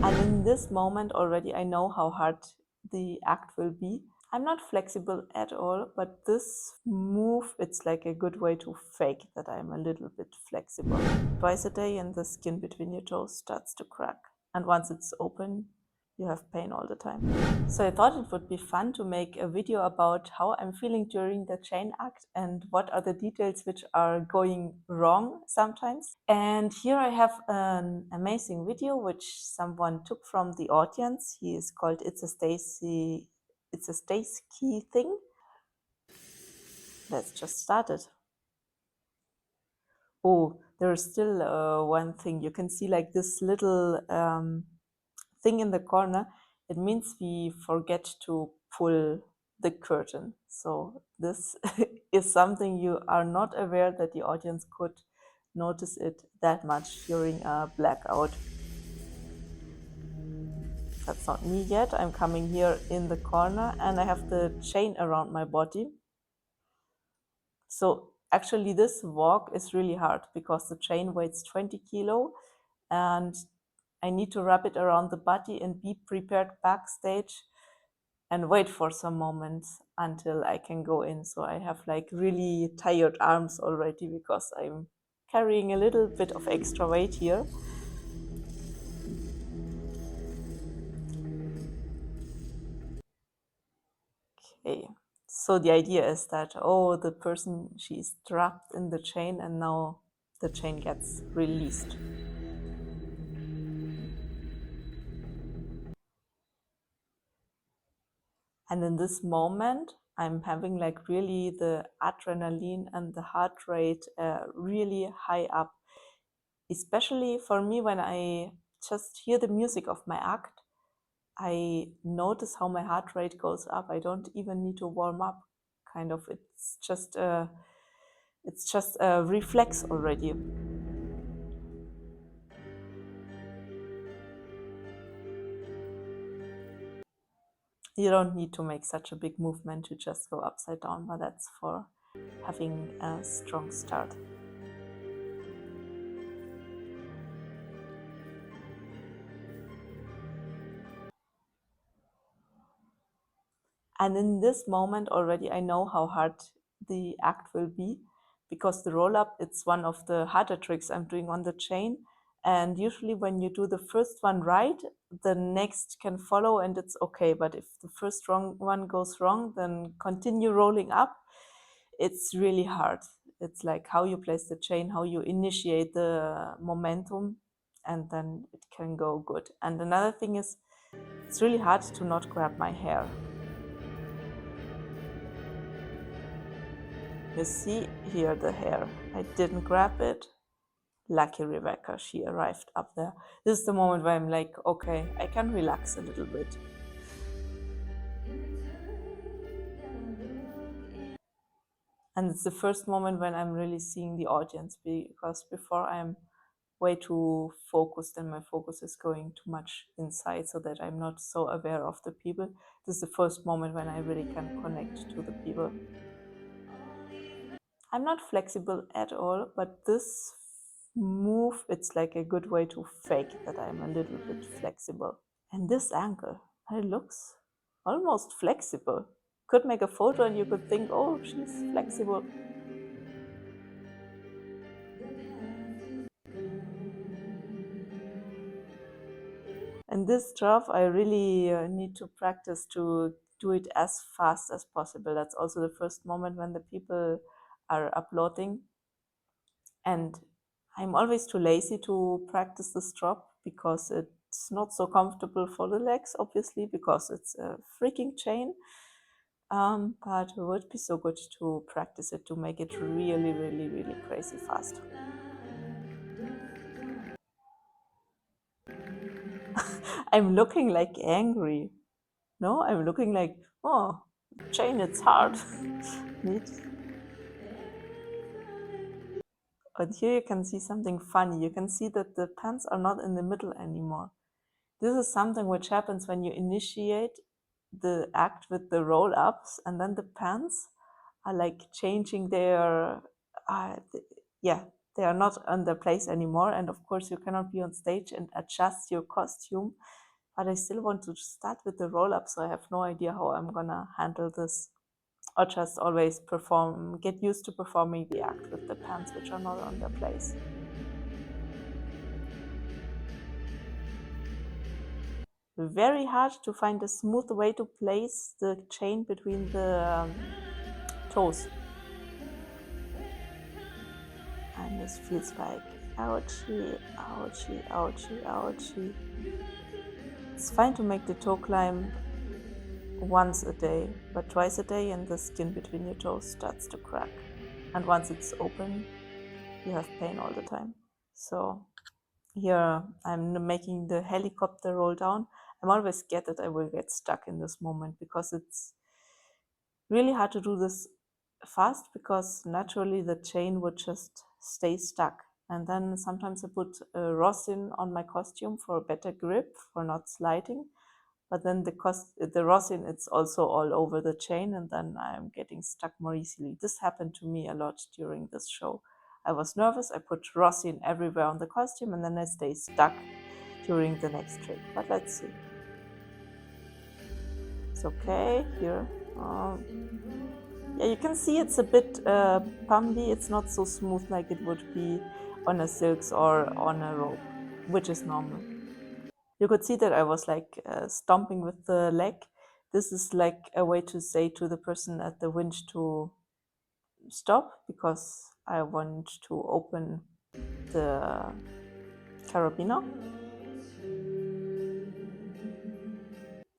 And in this moment already, I know how hard the act will be. I'm not flexible at all, but this move, it's like a good way to fake that I'm a little bit flexible. Twice a day and the skin between your toes starts to crack. And once it's open, you have pain all the time. So I thought it would be fun to make a video about how I'm feeling during the chain act and what are the details which are going wrong sometimes. And here I have an amazing video which someone took from the audience. He is called It's a Stacy Key Thing. Let's just start it. Oh, there is still one thing. You can see like this little thing in the corner. It means we forget to pull the curtain. So this is something you are not aware that the audience could notice it that much during a blackout. That's not me yet. I'm coming here in the corner and I have the chain around my body. So actually this walk is really hard because the chain weighs 20 kilo and I need to wrap it around the body and be prepared backstage and wait for some moments until I can go in. So I have like really tired arms already because I'm carrying a little bit of extra weight here. Okay, so the idea is that, oh, the person, she's trapped in the chain and now the chain gets released. And in this moment, I'm having like really the adrenaline and the heart rate really high up. Especially for me, when I just hear the music of my act, I notice how my heart rate goes up. I don't even need to warm up. Kind of, it's just a reflex already. You don't need to make such a big movement to just go upside down, but that's for having a strong start. And in this moment already, I know how hard the act will be because the roll up, it's one of the harder tricks I'm doing on the chain. And usually when you do the first one right, the next can follow and it's okay. But if the first wrong one goes wrong, then continue rolling up. It's really hard. It's like how you place the chain, how you initiate the momentum, and then it can go good. And another thing is, it's really hard to not grab my hair. You see here the hair. I didn't grab it. Lucky Rebecca, she arrived up there. This is the moment where I'm like, okay, I can relax a little bit. And it's the first moment when I'm really seeing the audience because before I'm way too focused and my focus is going too much inside so that I'm not so aware of the people. This is the first moment when I really can connect to the people. I'm not flexible at all, but this move, it's like a good way to fake that I'm a little bit flexible. And this angle, it looks almost flexible. Could make a photo and you could think, oh, she's flexible. And this job, I really need to practice to do it as fast as possible. That's also the first moment when the people are uploading. And I'm always too lazy to practice this drop because it's not so comfortable for the legs, obviously, because it's a freaking chain. But it would be so good to practice it to make it really, really, really crazy fast. I'm looking like angry. No, I'm looking like, oh, chain, it's hard. Neat. But here you can see something funny. You can see that the pants are not in the middle anymore. This is something which happens when you initiate the act with the roll ups and then the pants are like changing their, uh, th- yeah, they are not on their place anymore. And of course, you cannot be on stage and adjust your costume. But I still want to start with the roll up, so I have no idea how I'm gonna handle this. Or just always get used to performing the act with the pants which are not on their place. Very hard to find a smooth way to place the chain between the toes. And this feels like ouchie, ouchie, ouchie, ouchie. It's fine to make the toe climb once a day, but twice a day and the skin between your toes starts to crack. And once it's open, you have pain all the time. So here I'm making the helicopter roll down. I'm always scared that I will get stuck in this moment because it's really hard to do this fast because naturally the chain would just stay stuck. And then sometimes I put rosin on my costume for a better grip, for not sliding. But then the rosin, it's also all over the chain, and then I'm getting stuck more easily. This happened to me a lot during this show. I was nervous, I put rosin everywhere on the costume, and then I stay stuck during the next trick. But let's see. It's okay here. Yeah, you can see it's a bit pumpy. It's not so smooth like it would be on a silks or on a rope, which is normal. You could see that I was like stomping with the leg. This is like a way to say to the person at the winch to stop because I want to open the carabiner.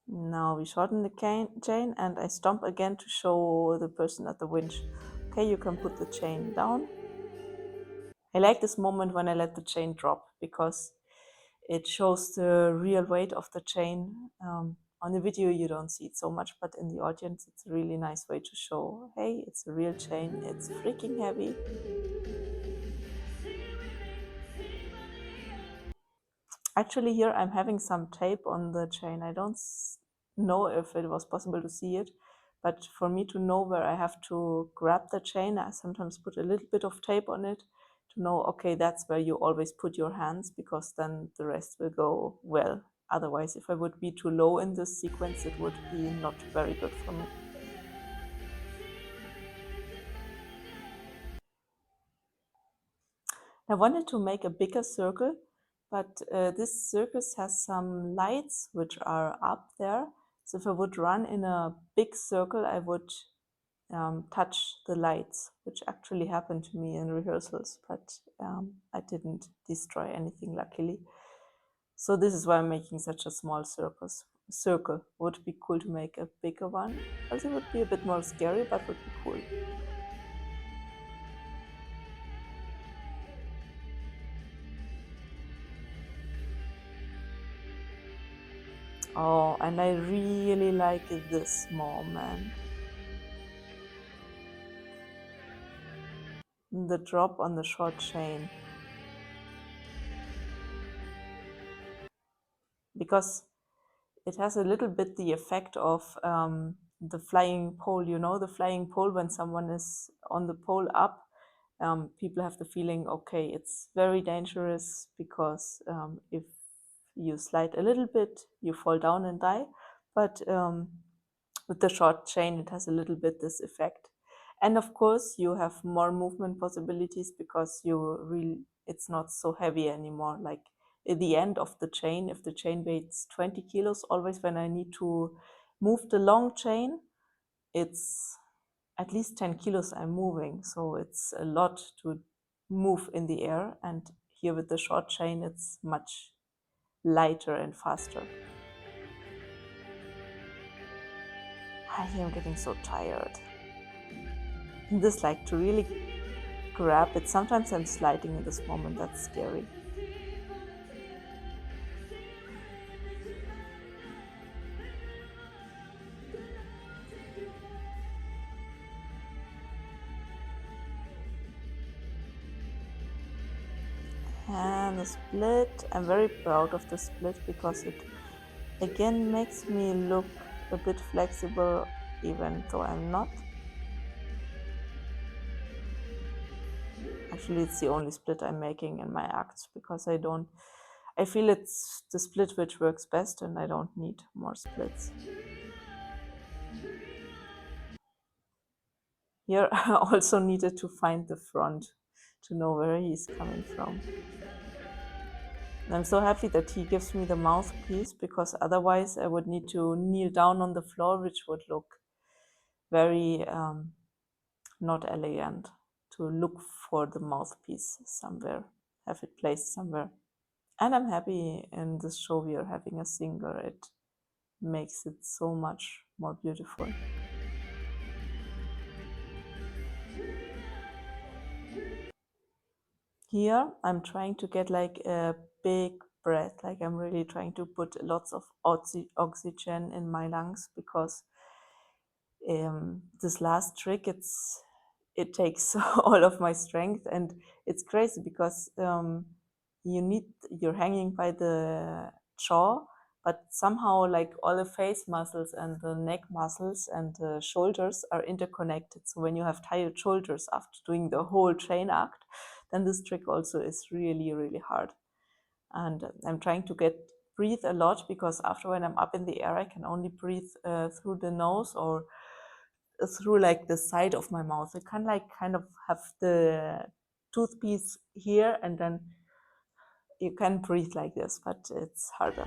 Now we shorten the chain and I stomp again to show the person at the winch, okay, you can put the chain down. I like this moment when I let the chain drop because it shows the real weight of the chain. On the video you don't see it so much, but in the audience it's a really nice way to show, hey, it's a real chain, it's freaking heavy. Actually here I'm having some tape on the chain. I don't know if it was possible to see it, but for me to know where I have to grab the chain, I sometimes put a little bit of tape on it to know, okay, that's where you always put your hands, because then the rest will go well. Otherwise, if I would be too low in this sequence, it would be not very good for me. I wanted to make a bigger circle, but this circus has some lights which are up there. So if I would run in a big circle, I would touch the lights, which actually happened to me in rehearsals, but I didn't destroy anything, luckily. So this is why I'm making such a small circle. Would be cool to make a bigger one. Also, it would be a bit more scary, but would be cool. Oh, and I really like this moment. The drop on the short chain. Because it has a little bit the effect of the flying pole, you know, the flying pole when someone is on the pole up. People have the feeling, okay, it's very dangerous because if you slide a little bit, you fall down and die. But with the short chain, it has a little bit this effect. And of course, you have more movement possibilities because it's not so heavy anymore. Like at the end of the chain, if the chain weighs 20 kilos, always when I need to move the long chain, it's at least 10 kilos I'm moving. So it's a lot to move in the air. And here with the short chain, it's much lighter and faster. I am getting so tired. This, like, to really grab it. Sometimes I'm sliding in this moment. That's scary. And the split. I'm very proud of the split because it again makes me look a bit flexible even though I'm not. Actually, it's the only split I'm making in my acts because I feel it's the split which works best and I don't need more splits. Here I also needed to find the front to know where he's coming from. And I'm so happy that he gives me the mouthpiece because otherwise I would need to kneel down on the floor, which would look very not elegant, to look for the mouthpiece somewhere, have it placed somewhere. And I'm happy in this show we are having a singer. It makes it so much more beautiful. Here I'm trying to get like a big breath, like I'm really trying to put lots of oxygen in my lungs because this last trick it takes all of my strength, and it's crazy because you're hanging by the jaw, but somehow like all the face muscles and the neck muscles and the shoulders are interconnected. So when you have tired shoulders after doing the whole chain act, then this trick also is really, really hard. And I'm trying to breathe a lot because after when I'm up in the air, I can only breathe through the nose or through like the side of my mouth. I can like kind of have the toothpiece here and then you can breathe like this, but it's harder.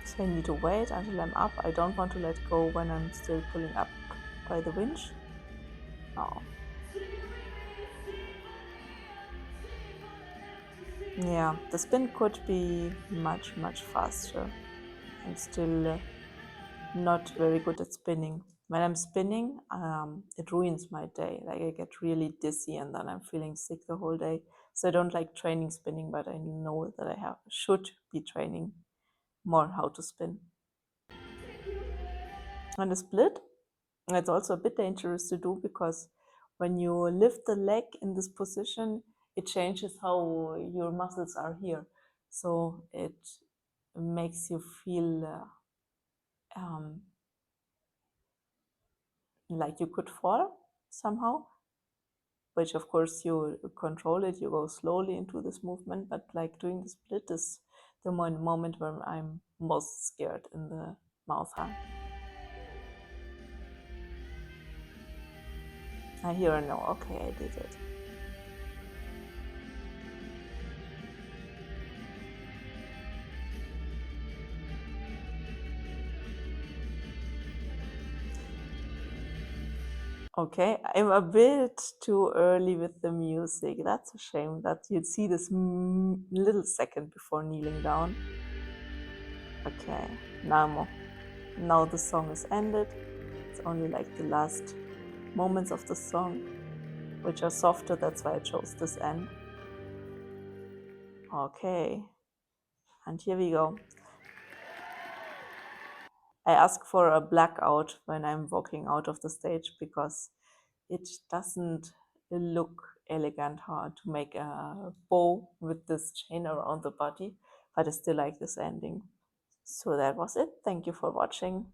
So I need to wait until I'm up. I don't want to let go when I'm still pulling up by the winch. Oh. Yeah, the spin could be much, much faster. I'm still not very good at spinning. When I'm spinning, it ruins my day. Like I get really dizzy and then I'm feeling sick the whole day. So I don't like training spinning, but I know that I should be training more how to spin. And the split, it's also a bit dangerous to do because when you lift the leg in this position, it changes how your muscles are here. So it makes you feel like you could fall somehow, which of course you control it, you go slowly into this movement, but like doing the split is the moment where I'm most scared in the mouth hang. I hear a no, okay, I did it. Okay, I'm a bit too early with the music. That's a shame that you'd see this little second before kneeling down. Okay, now the song is ended. It's only like the last moments of the song, which are softer. That's why I chose this end. Okay, and here we go. I ask for a blackout when I'm walking out of the stage because it doesn't look elegant how to make a bow with this chain around the body, but I still like this ending. So that was it. Thank you for watching.